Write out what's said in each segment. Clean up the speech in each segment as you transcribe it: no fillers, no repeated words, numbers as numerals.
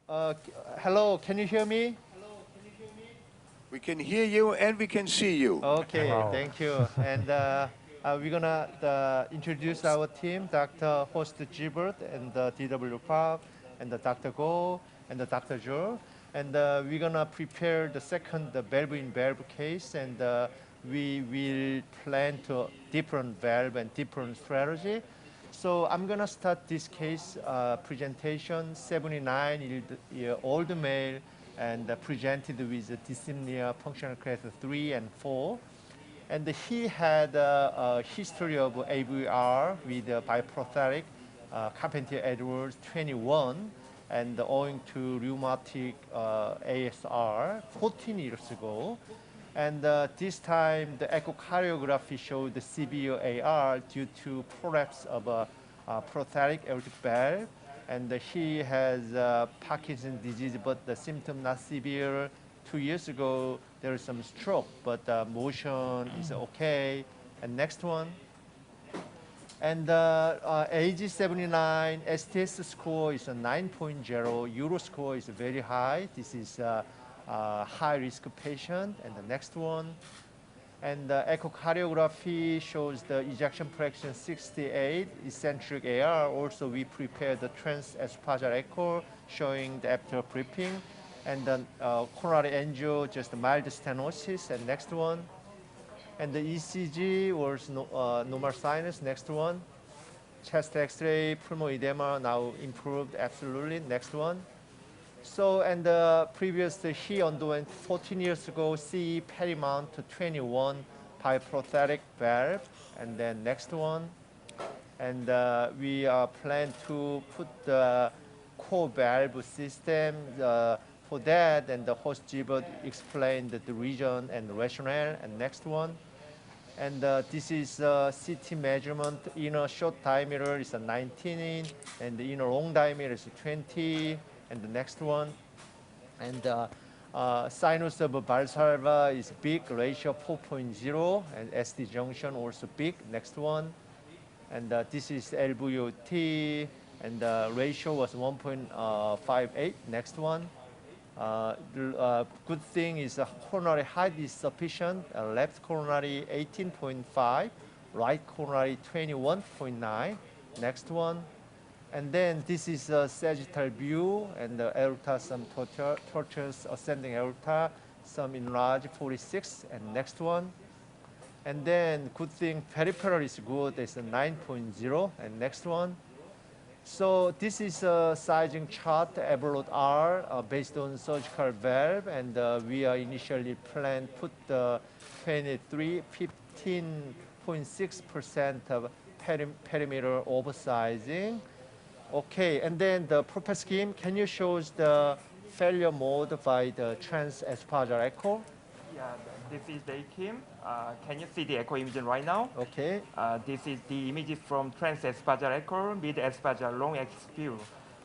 Hello, can you hear me? We can hear you and we can see you. Okay, Wow. thank you. And we're gonna introduce our team, Dr. Horst Sievert and DW Park, and Dr. Go and Dr. Jo. And we're gonna prepare the second valve-in-valve case, and we will plan to different valve and different strategy. So I'm gonna start this case presentation. 79-year-old male, and presented with dyspnea functional class 3 and 4. And he had a history of AVR with biprosthetic Carpentier-Edwards 21, and owing to rheumatic ASR 14 years ago. And this time, the echocardiography showed the severe AR due to prolapse of a prosthetic aortic valve. And he has Parkinson's disease, but the symptom not severe. 2 years ago, there is some stroke, but motion is okay. And next one. And age 79, STS score is a 9.0, Euro score is very high. This is high-risk patient. And the next one. And the echocardiography shows the ejection fraction 68, eccentric AR. Also, we prepared the trans-esophageal echo showing the after briefing. And then coronary angio, just mild stenosis. And next one. And the ECG was normal sinus. Next one. Chest X-ray, pulmonary edema now improved, absolutely. Next one. So, and previous, he underwent 14 years ago, CE Perimount 21 biprosthetic valve. And then next one. And we plan to put the core valve system for that. And the Horst Sievert explained the region and the rationale. And next one. And this is CT measurement. Inner short diameter is a 19, and the inner long diameter is 20. And the next one. And sinus of Valsalva is big, ratio 4.0, and SD junction also big. Next one. And this is LVOT, and the ratio was 1.58. Next one. Good thing is coronary height is sufficient. Left coronary 18.5, right coronary 21.9. Next one. And then this is a sagittal view, and the aorta, some tortuous ascending aorta, some enlarged 46, and next one. And then good thing peripheral is good, it's a 9.0, and next one. So this is a sizing chart, evaluate R, based on surgical valve, and we are initially planned put the 15.6% of perimeter oversizing. Okay, and then the propel scheme, can you show us the failure mode by the trans-esophageal echo? Yeah, this is the EKIM. Can you see the echo imaging right now? Okay. This is the image from trans-esophageal echo, mid-esophageal long axis view.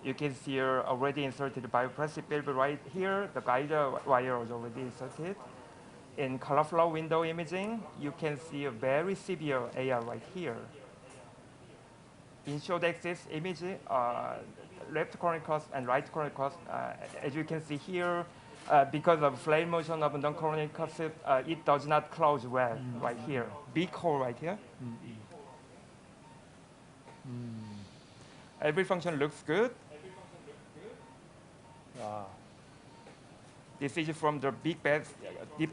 You can see here already inserted biopressive valve right here. The guide wire was already inserted. In color flow window imaging, you can see a very severe AR right here. In short axis image, left coronary cross and right coronary cross, as you can see here, because of flare motion of non-coronary cross, it does not close well right here. Big hole right here. Every function looks good. This is from the deep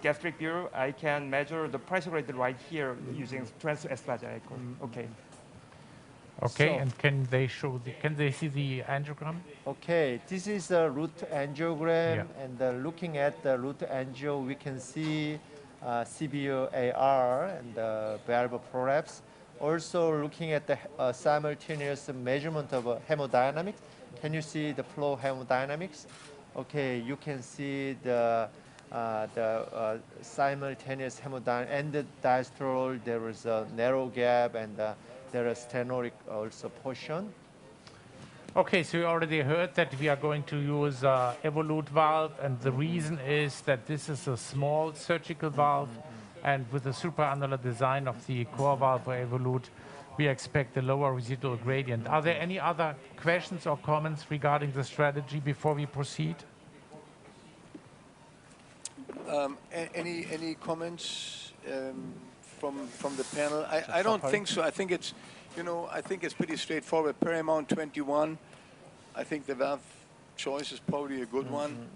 gastric view. I can measure the pressure rate right here using trans-esophageal echo. Okay. Okay, So, and can they see the angiogram? Okay, this is a root angiogram, Yeah. and looking at the root angio, we can see severe AR and valve prolapse. Also, looking at the simultaneous measurement of hemodynamics, can you see the flow hemodynamics? Okay, you can see the simultaneous hemodynamics and the diastole. There is a narrow gap, and there is stenotic also portion. Okay, so you already heard that we are going to use Evolute valve, and the reason is that this is a small surgical valve, and with the supraannular design of the core valve for Evolute, we expect a lower residual gradient. Are there any other questions or comments regarding the strategy before we proceed? Any comments from the panel? I don't think so. I think it's, I think it's pretty straightforward. Paramount 21. I think the valve choice is probably a good one.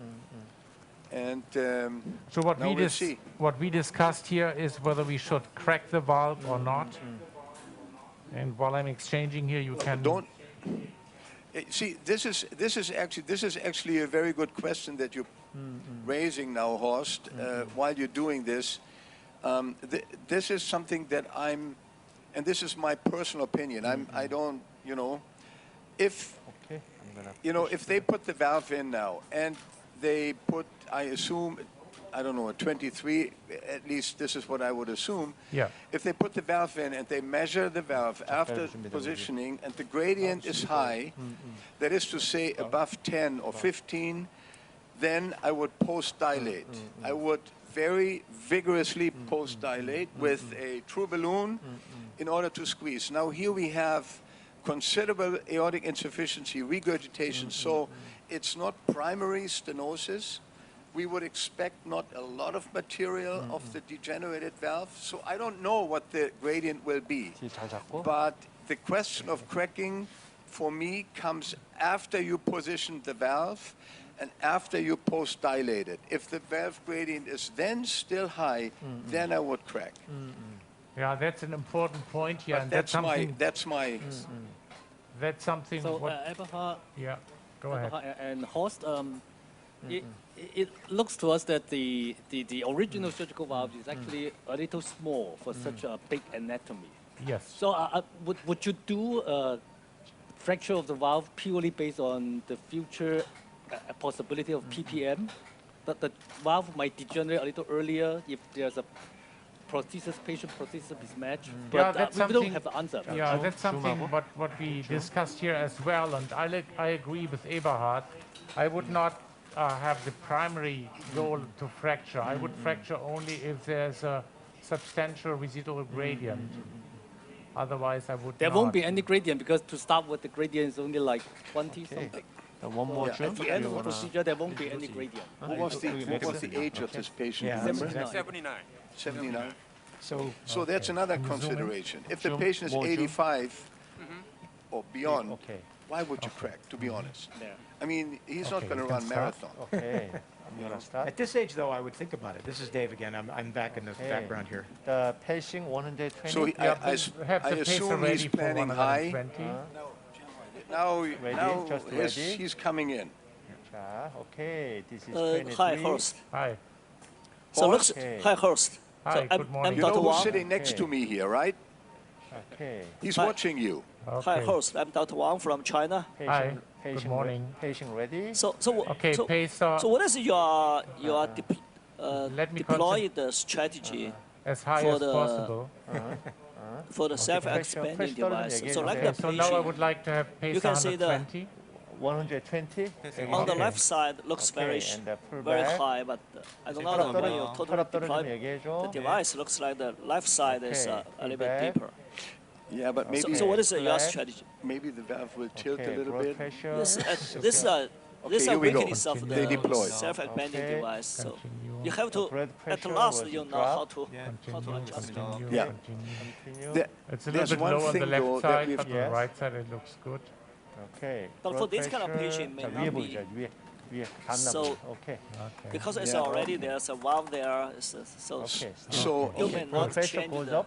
And so what we discussed here is whether we should crack the valve or not. And while I'm exchanging here, you can see. This is actually a very good question that you're raising now, Horst. While you're doing this, this is something that and this is my personal opinion. I don't, if if they put the valve in now and they put, I assume, I don't know, a 23, at least this is what I would assume. Yeah. If they put the valve in and they measure the valve after positioning and the gradient is high, that is to say above 10 or 15, then I would post-dilate. I would very vigorously post-dilate with a true balloon in order to squeeze. Now here we have considerable aortic insufficiency, regurgitation, so it's not primary stenosis. We would expect not a lot of material of the degenerated valve, so I don't know what the gradient will be. But the question of cracking, for me, comes after you position the valve and after you post-dilate it. If the valve gradient is then still high, then I would crack. Yeah, that's an important point here. But And that's my. That's something. So, Eberhard, yeah, go ahead. And Horst, it looks to us that the original surgical valve is actually a little small for such a big anatomy. Yes. So would you do a fracture of the valve purely based on the future possibility of PPM? That the valve might degenerate a little earlier if there's a patient-prosthesis mismatch, but we don't have the answer. Yeah, that's something what we discussed here as well, and I agree with Eberhard. I would not have the primary goal to fracture. I would fracture only if there's a substantial residual gradient. Otherwise, I would There won't be any gradient because to start with, the gradient is only like 20 something. One more At the end of the procedure, there won't be any gradient. What was the age of this patient? Yeah. Remember? 79. 79. So That's another consideration. If the patient is 85 or beyond, why would you crack, to be honest? Yeah. I mean, he's not going to run marathon. Okay, I'm gonna start. At this age, though, I would think about it. This is Dave again. I'm back in the background here. The pacing 120. So I assume he's planning high. 120. Now just ready. he's coming in. Okay, this is 23. Hi, Horst. Hi. So Horst? hi, Horst. Hi, So good morning. You Dr. know who's Wang. sitting next to me here, right? Okay. He's Hi. watching you. Hi, Horst. I'm Dr. Wang from China. Hi, good morning. Patient ready. So Okay, so, pacer so what is your Let me deploy the strategy as high for as the- possible. for the self-expanding device? So like Okay, the so now I would patient like to have pacer can see the- 120. 120. on the Okay. left side looks Okay, very and the pull very back. high, but I don't know the way you totally 혈압 떨어지면 deploy the 얘기해줘. device. Looks like the left side is Okay, a little back. bit deeper. Yeah, but maybe So what is your Black. strategy? maybe the valve will tilt a Okay, little blood bit. pressure. This Okay, this here we go. weakness of They the deploy. self-expanding Okay. device. So Continue. you have to blood at pressure last was you know dropped. how to Continue, adjust. continue, Yeah. continue. There- It's a There's little bit one low on the thing, though, left that side, we've- but on Yes. the right side it looks good. Okay. But for blood this kind of pressure. patient may 자, not 위에 be- 보자. 위에 갔나 So- 보자. Okay. Okay. Because it's Yeah. already there's a valve there, so Okay. So, you may blood not pressure change goes the up.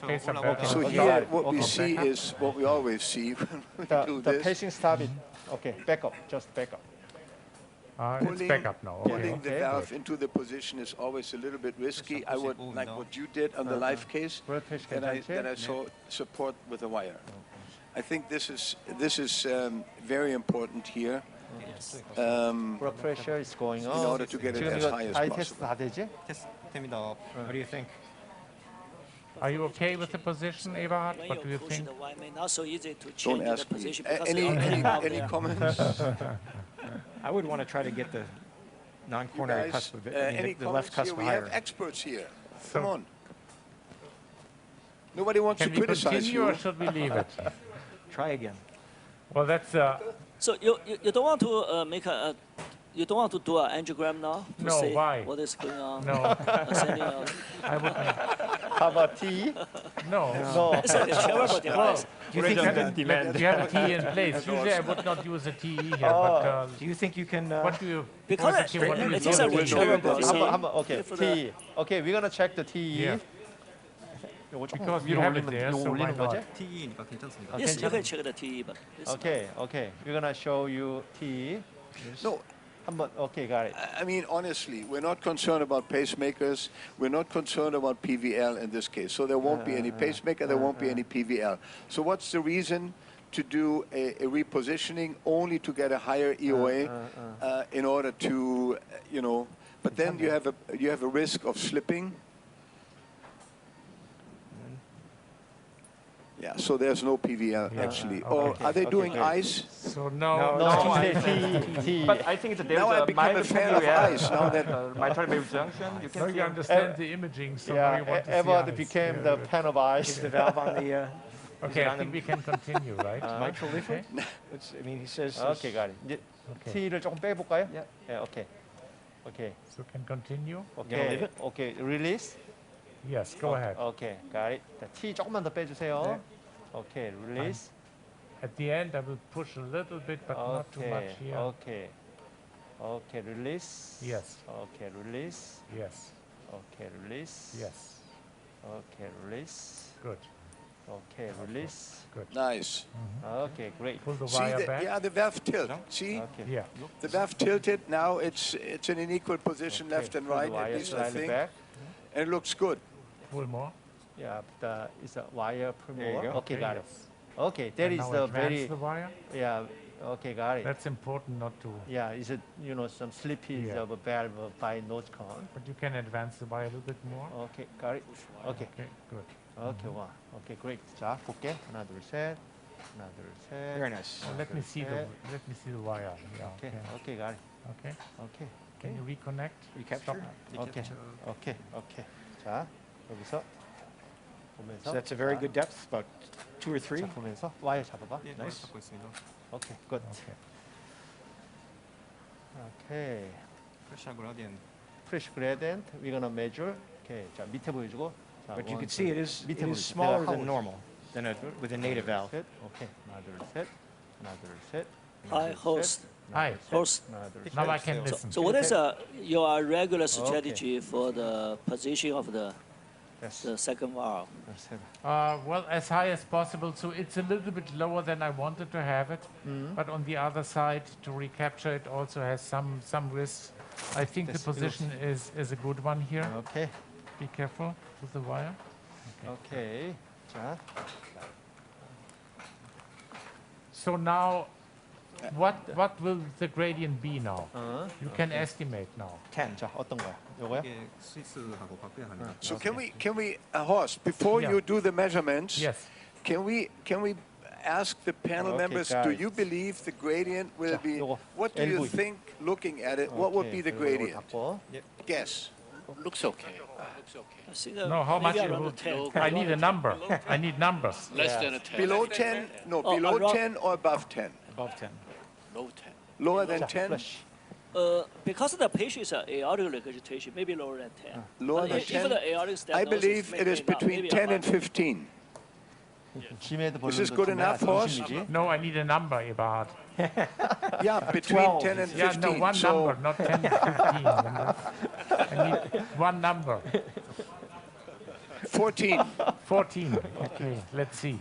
Okay, so better. so Okay. here what we Okay. see is what we always see when we do The this. pacing stop it. Okay, back up. Just back up. It's back up now. Okay. Pulling the Okay, valve into the position is always a little bit risky. I would, like what you did on the live case, Blood pressure that I saw support with a wire. I think this is very important here Blood pressure is going up. in order to get it 지금 as 이거 high as 아이 테스트 possible. 다 되지? What do you think? Are you okay with the position, Eberhard? when What do you you push think? the wire, may not so easy to Don't change the ask me. position because Any there's already valve any there. comments? I would want to try to get the You non-coronary guys, cusp of it, any the left comments here? cusp We higher. have experts here. Come on. Nobody wants Can to we criticize continue you. or should we leave it? Try again. Well, that's So you don't want to make a you don't want to do an angiogram now to No, see why? what is going on? no. Ascending out. I wouldn't. How about TE? No. No. It's a terrible device. Do you think you have a TE in place? Usually, I would not use a TE here. But Do you think you can? what do you? Because positive, what do you it is think? a terrible. Okay, TE. Okay, we're gonna check the TE. Yeah. Because we have it there, so why not? TE니까 괜찮습니다. Yes, you can check the TE, but it's Okay, okay. We're gonna show you TE. No, Okay, got it. I mean, honestly, we're not concerned about pacemakers. We're not concerned about PVL in this case. So there won't be any pacemaker, there won't be any PVL. So what's the reason to do a repositioning only to get a higher EOA in order to, you know, but then you have a risk of slipping. Yeah, so there's no PVL actually. Or are they doing great. ice? So no. No, I TE. But I think that there's Now I a become a mild fan of PVL, ice now that mitral valve junction. You Now can you see. understand the imaging, so now you want to see Edward ice. became Yeah, the good. pan of ice. The valve on the Okay, I on think the we can continue, right? mitral leaf? Okay. I mean, he says. Okay, got it. 이제 Okay. TE를 조금 빼볼까요? 예, 오케이. 오케이. So can continue. 오케이. 오케이. Release. Yes, go ahead. 오케이, got it. 자, T 조금만 더 빼주세요. 오케이, release. At the end, I will push a little bit, but not too much here. 오케이. 오케이, release. Yes. 오케이, release. Yes. 오케이, release. Yes. 오케이, release. Good. 오케이, release. nice. Okay, great. Pull the See, wire back. yeah, the valve tilt. See, Okay. Yeah. the valve tilted. Now it's in an equal position, left and Pull the right, at wire least I slightly think, back. and it looks good. Pull more. Yeah, it's a wire pull There you more. go. Okay, got it. Yes. Okay, that And is now the advance very the wire. yeah. Okay, got it. That's important not to. Yeah, it's a some slippage Yeah. of a valve by nose cone. But you can advance the wire a little bit more. Okay, got it. Okay, Okay, good. okay, wow. Okay, great. 자, 볼게. 하나, 둘, 셋. 하나, 둘, 셋. Very nice. Let me see the wire. Yeah. Okay, Okay. okay, got it. Okay. Okay, Can you reconnect? Recapture? okay, okay, okay. 자, 여기서 보면서. So that's a very good depth, about 2 or 3. 자, 보면서 와이어 잡아봐. 예, Nice. 잡고 있습니다. Okay, good. Okay. Okay. 프레셔 그라디언트. Pressure gradient. We're gonna measure. Okay, 자 밑에 보여주고. 자, But you one, can see two. it is 밑에 보여주고. smaller 내가 than 하고 normal, than with a native valve. 셋. 오케이. 하나, 둘, 셋. 하나, 둘, 셋. Hi, Horst. Hi. Horst. 하나, 둘, 셋. Now I can listen. So what is your regular strategy for the position of the second valve? 셋. Well, as high as possible. So it's a little bit lower than I wanted to have it. But on the other side, to recapture it also has some risks. I think the position is a good one here. 오케이. Be careful with the wire. 오케이. 자, So now, what will the gradient be now? You can estimate now. 10. 자, 어떤 거야? 요거요? 이게 스위스하고 바꿔야 합니다. So can we, Horst, before Yeah. you do the measurements, Yes. can we ask the panel Okay, members, got do it. you believe the gradient will 자, be, 요거 what do you LV. think, looking at it, what would 오케이, be the 그리고 gradient? 요거 닫고. Guess. Looks okay. I think, No, how much maybe it around will 10. I need a number. I need numbers. Less than a 10. Below 10? No, Oh, below around- 10 or above 10? Above 10. Low 10. Lower than 자, 10? flush. Because the patient is aortic regurgitation, maybe lower than 10. Lower than If 10? the aortic stenosis I believe it is maybe not, between maybe 10 and above. 15. 지메드 Is this 볼륨도 good 지메가 enough, Horst? 중심이지. No, I need a number, Eberhard. Yeah, between 10 and Yeah, 15. no, one So number, not 10 and 15. I need one number. 14. 14. Okay, let's see.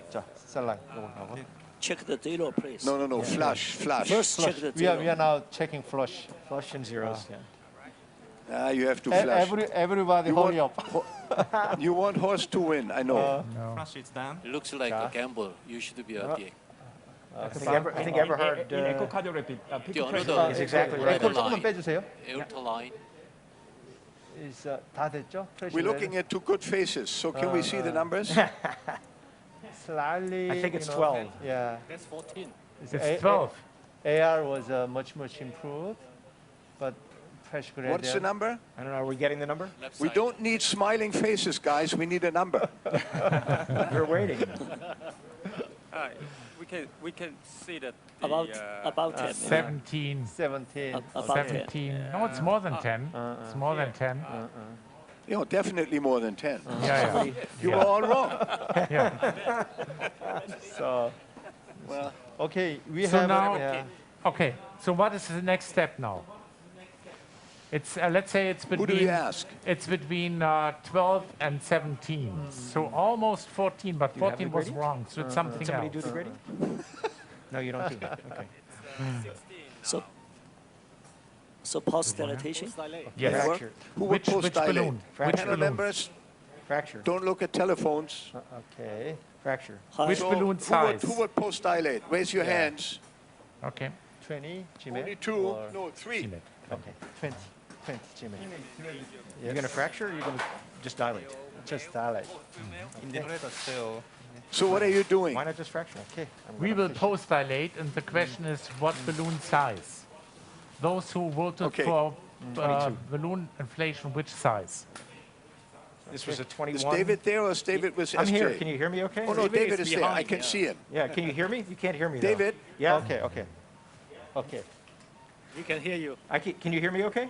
자, 셀라인 요거 하고. Check the zero, please. No, flush. First, check the We are zero. now checking flush. Flush and zeros. Yeah. You have to flush. Everybody You hurry want- up. You want Horst to win, I know. No. Flush is down. It looks like a gamble. You should be a DA. I think Eberhard In echocardiography, The picture another is exactly right. 에코 조금만 빼주세요. aorta line. 다 됐죠? We're looking at two good faces, so can we see the numbers? Slightly. I think it's you know, 12. Yeah. That's 14. It's 12. AR was much improved, but pressure gradient. What's the number? I don't know. Are we getting the number? Left We side. don't need smiling faces, guys. We need a number. We're waiting. We can see that About 10. 17. 17. About 17. No, it's more than 10. It's more than 10. You know, definitely more than 10. Yeah, You were all wrong. yeah. So, Well, okay, we So have. now- Yeah. Okay, so what is the next step now? It's let's say it's who do between you ask? it's between 12 and 17, so almost 14, but you have 14 the was gradient? wrong, so it's something Somebody else. do the grading? No, you don't do that. Okay. So post-dilatation? Yes. Fracture. Who would Which post-dilate? balloon? Fracture. Which Panel balloon? members, Fracture. don't look at telephones. Okay. Fracture. Which So balloon size? Who would post-dilate? Raise your hands. Okay. 20 Only GMAT? 2, or- no, 3. Seen it. Okay. 20 GMAT. You're going to fracture or you're going to just dilate? Just dilate. So what are you doing? Why not just fracture? Okay. I'm We gonna will push. post-dilate, and the question is what balloon size? Those who voted Okay. for 22. balloon inflation, which size? This was a Is 21. David there or is David with I'm SJ? here. Can you hear me okay? Oh, no, David is is there. I behind, can yeah. see him. Yeah, can you hear me? You can't hear me, though. David? Yeah? Okay, okay. Okay. We can hear you. Can you hear me okay?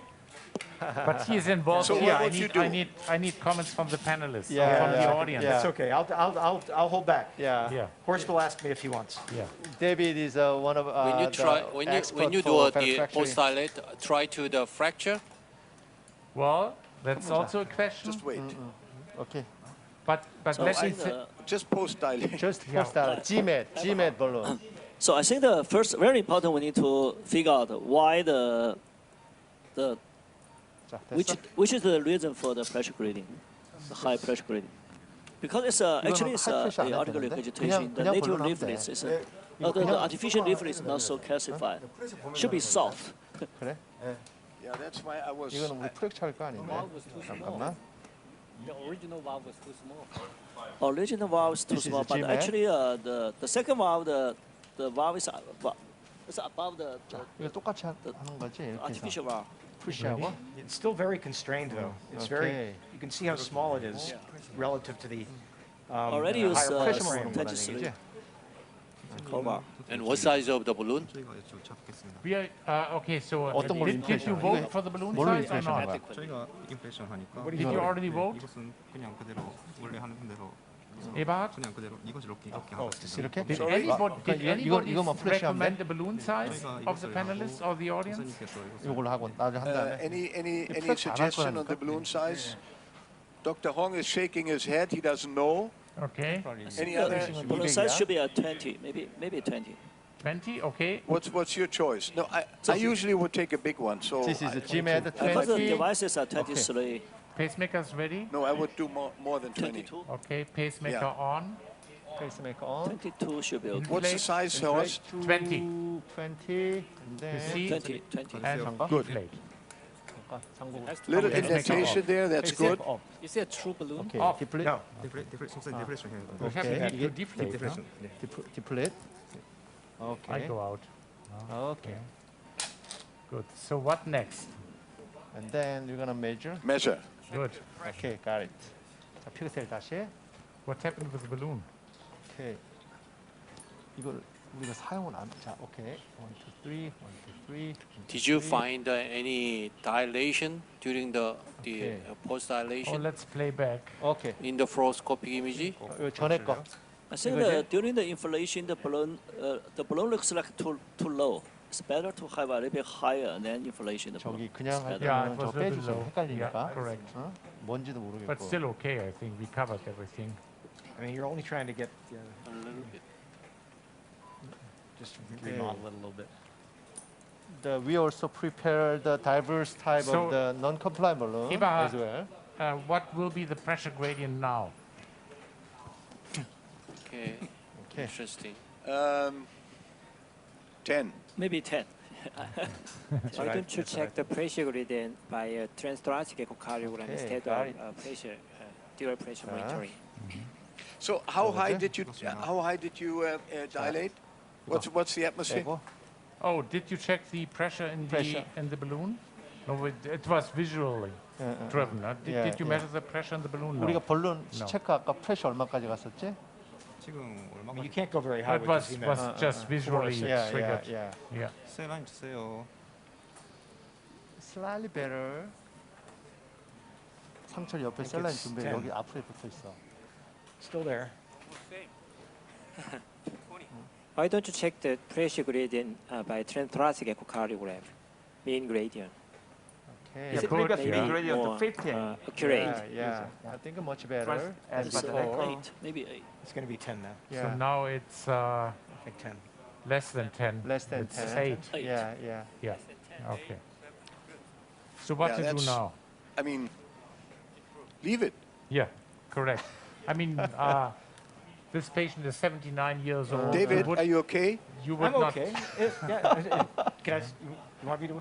But he is involved So here. what would you do? I need comments from the panelists, Yeah, from the yeah, audience. yeah. That's okay. I'll hold back. Yeah. Yeah, Horst will ask me if he wants. yeah. David is one of When you try, when you do the post dilate, try to the fracture. Well, that's also a question. Just wait. Okay. But So let I me think say, Just post-dilate. Just Yeah. post dilate. GMAT balloon. So I think the first, very important, we need to figure out why 자, which is the reason for the pressure gradient, the high pressure gradient. Because it's actually it's high pressure 안 aortic 해도 되는데? regurgitation. The 그냥 natural balloon 하면 leaflet 돼. is the artificial leaflet is not so calcified. Should be soft. 그래? Yeah, that's why I was... 이거는 우리 프랙처 할거 아닌데? 잠깐만. The original valve was too small. Original valve is too This is small, a but GMAT? actually the second valve, the valve is above the 이거 똑같이 하는 거지? 이렇게 해서 artificial valve. 푸시하고? It's still very constrained, though. It's very. Okay. You can see how small it is relative to the Already higher use pressure 프레셔만 frame. 오는 거라는 23. 얘기지? Cover. And what size of the balloon? 저희가 이쪽 잡겠습니다. we are, okay, so 어떤 걸로 did you inflation? vote 이거 for the balloon 뭘로 size or inflation 한 not? 거야? 저희가 인플레이션 하니까 What do Did you already vote? 이것은 그냥 그대로 원래 하는 대로 Eberhard? 그냥 그대로 이것을 이렇게 이렇게? Did Sorry? anybody 이거만 프레시 하면 돼? recommend the balloon size of the panelists or the audience? 선생님께서 이것을 이걸로 하고 나중에 한 다음에 Any 프레시 안할 suggestion on the 거라니까? balloon size? Dr. Hong is shaking his head. He doesn't know. Okay, Any The other? balloon size should be at 20, maybe 20. 20, okay. What's your choice? No, I usually would take a big one. So This is a GMAT Because the 20. devices are 23, Pacemakers ready? no, I would do more than 20. 22. Okay, pacemaker Yeah. on. pacemaker on. 22 should be okay. What's the size, Horst? 20. 20. And then see? 20, 20. And Good. deflate. Little Pacemaker indentation off. there. That's good. up. Is it a true balloon? Okay. Off. Deflate. No. 속성 디프레션 해요. We have Okay. to deflate. 디프레션. 네. Deflate. I Okay. go out. Okay. Good. So what next? And then you're gonna measure. Measure. Good. Okay, got it. 자, 픽셀 다시. What happened with the balloon? 오케이. 이걸 우리가 사용을 안. 자, 오케이. 1, 2, 3, 1, 2, 3. Did you find any dilation during the Okay. post Oh, dilation let's play back. 오케이. in the fluoroscopic image? 이거 전에 거. I think during the inflation, the balloon looks like too low. It's better to have a little bit higher than inflation. The balloon. 저기 그냥 할 Yeah, 때는 it 저 was a little 빼주세요. low. 헷갈리니까. Yeah, correct. 어? 뭔지도 모르겠고. But still okay, I think we covered everything. I mean, you're only trying to get A little bit. just remodel it a little bit. We also prepare the diverse type So, of the non-compliant balloon Eberhard, as well. What will be the pressure gradient now? Okay. Okay. Interesting. 10. Maybe 10. Why don't you check the pressure gradient by transthoracic echocardiogram Okay, instead got of pressure, dual pressure monitoring? So how high did you dilate? What's the atmosphere? 빼고. Oh, did you check the pressure in Pressure. the balloon No, it was visually driven. Did you measure the pressure in the balloon? No. 우리가 볼론 체크 아까 프레셔 얼마까지 갔었지? 지금 얼마까지? You can't go very high It with was just visually triggered. Yeah. 셀 라인 주세요. Slightly better. 상철 옆에 think 셀라인 it's 준비해. 10. 여기 앞에 붙어 있어. Still there. Why don't you check the pressure gradient by transthoracic echocardiogram, mean gradient? Okay. Is it good, previous yeah. gradient More 15? accurate. Yeah. I think much better. As than before. 8, maybe 8. It's going to be 10 now. Yeah. So now it's I think 10. less than 10. Less than It's 10. 8. Yeah. Yeah. Okay. So what Yeah, to do that's- now? I mean, leave it. Yeah, correct. I mean, this patient is 79 years old. David, are you okay? You would I'm not. okay. Can I? You want me to?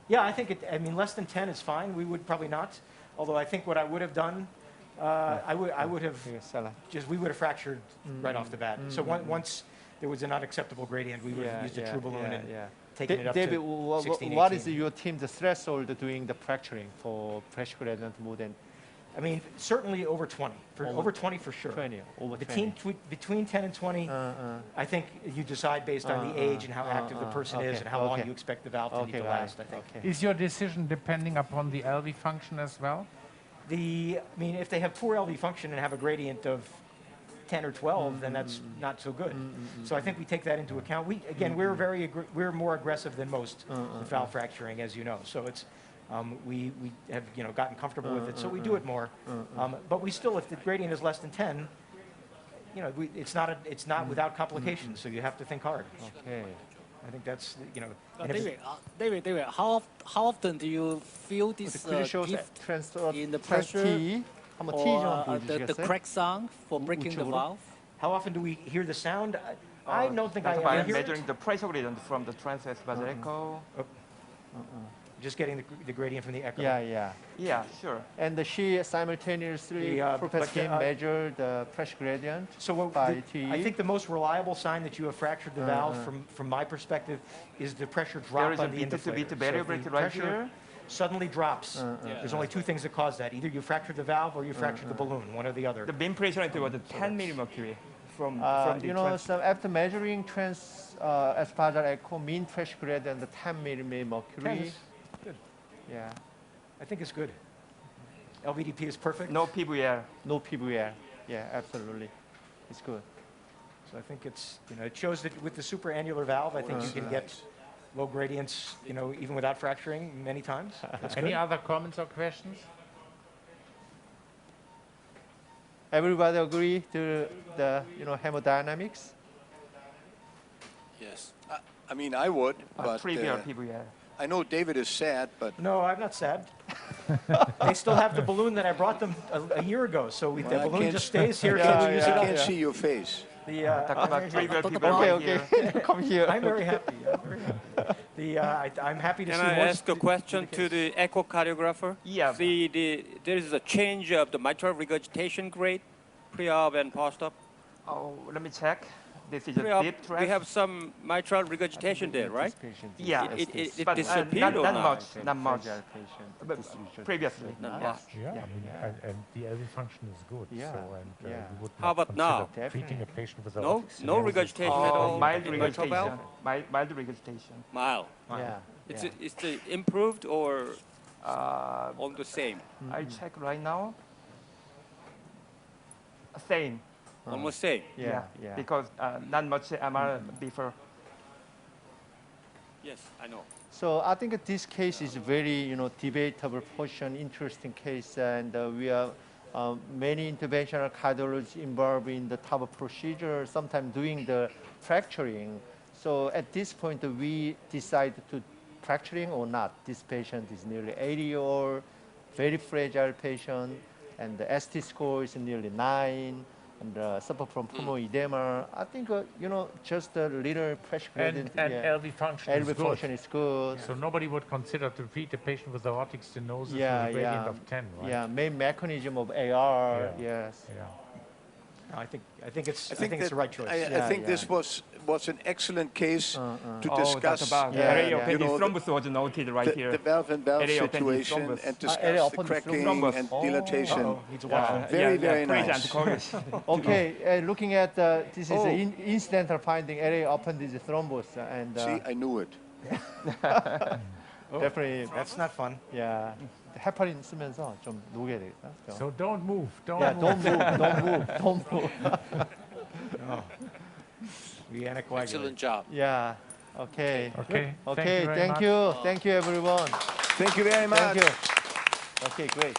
Yeah, I think I mean, less than 10 is fine. We would probably not. Although I think what I would have done, I would have we would have fractured right off the bat. So once there was an unacceptable gradient, we would have used a true balloon and taken it up David, to 16, what 18. is your team's threshold doing the fracturing for pressure gradient more than I mean, certainly over 20. Over 20 for sure. 20? Over 20. Between 10 and 20, I think you decide based on the age and how active the person is and how long you expect the valve to need to last, I think. Is your decision depending upon the LV function as well? I mean, if they have poor LV function and have a gradient of 10 or 12, then that's not so good. So I think we take that into account. We're more aggressive than most with valve fracturing, as you know. So it's we have gotten comfortable with it, so we do it more. But we still, if the gradient is less than 10, it's not without complications. So you have to think hard. Okay. I think that's David, how often do you feel this gift in the pressure or the crack sound for breaking the valve? How often do we hear the sound? I don't think I by ever hear measuring the pressure gradient from the transvasovagal echo. Just getting the gradient from the echo. Yeah, sure. And she simultaneously, Professor Kim, measured the pressure gradient by TE. I think the most reliable sign that you have fractured the valve, from my perspective, is the pressure drop on the inflator. So variability right here. Suddenly drops. There's only two things that cause that. Either you fractured the valve or you fractured the balloon, one or the other. The beam pressure into was 10 millimercury from the so after measuring transesophageal echo, mean pressure gradient 10 millimercury. Good. Yeah. I think it's good. LVDP is perfect. No PVR. No PVR. Yeah, absolutely. It's good. So I think it's, it shows that with the superannular valve, I think you can get low gradients, even without fracturing many times. That's Any good. other comments or questions? Everybody agree to the hemodynamics? Yes. I mean, I would, but PVR. I know David is sad, but... No, I'm not sad. They still have the balloon that I brought them a year ago, so the balloon just stays here until we use it up. I can't see your face. Okay. Come here. I'm very happy. I'm happy to see Can I more ask a question to the echocardiographer? Yeah. There is a change of the mitral regurgitation grade, pre-op and post-op. Oh, let me check. This is a Pre-op, deep track. we have some mitral regurgitation there, right? Yeah, It but disappeared or not not? Not much. But previously. Not Yeah. much. Yeah, I mean, and the LV function is good. Yeah. So, and we would How not about now? consider treating a patient with No aortic stenosis. regurgitation at all? Mild in mitral valve? regurgitation. Mild regurgitation. Mild. Yeah. It's improved or all the same? I check right now. Same. Almost same. Yeah. Because not much MR before. Yes, I know. So I think this case is very, debatable portion, interesting case, and we have many interventional cardiologists involved in the TAVR procedure, sometimes doing the fracturing. So at this point, we decide to fracturing or not. This patient is nearly 80-year-old, very fragile patient, and the ST score is nearly 9. And suffer from pulmonary edema. I think, just a little pressure gradient. And LV function is good. LV function is good. So nobody would consider to treat a patient with aortic stenosis with a gradient of 10, right? Yeah, main mechanism of AR, yes. Yeah. No, I think it's the right choice. I think this was an excellent case to discuss. Area appendix thrombus was noted right here. The valve and valve situation and discuss the cracking and dilatation. Very, very nice. Okay, looking at this is an incidental finding, area appendage thrombus, and see, I knew it. Definitely. That's not fun. Yeah. 헤파린 쓰면서 좀 녹여야 되겠다. So don't move. Don't move. Excellent job. Yeah. Okay. Thank you. Thank you everyone. Thank you very much. Thank you. Okay, great.